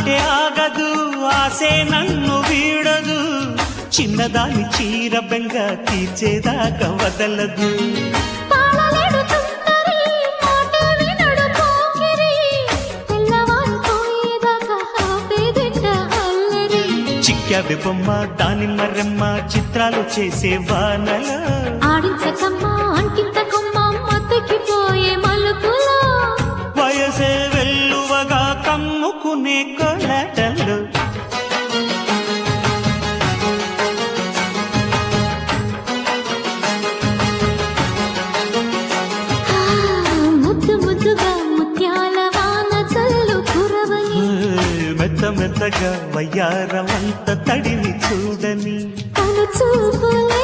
అంటే ఆగదు ఆసే నన్ను వీడదు చిన్నదాని చీర బెంగ తీర్చేదాకా వదలదు చిక్కావి బొమ్మ దానిమ్మ రెమ్మ చిత్రాలు చేసే వానల ఆడించకమ్మా అంకింతకమ్మ మతికిపోయే మలుపులో వయసే వెల్లువగా కమ్ముకునే కొలటలు ముద్దు ముద్దుగా ముత్యాల వాన చల్లు కురవని మెత్త మెత్తగా వయ్యారమంత తడిని చూడని తను చూపులే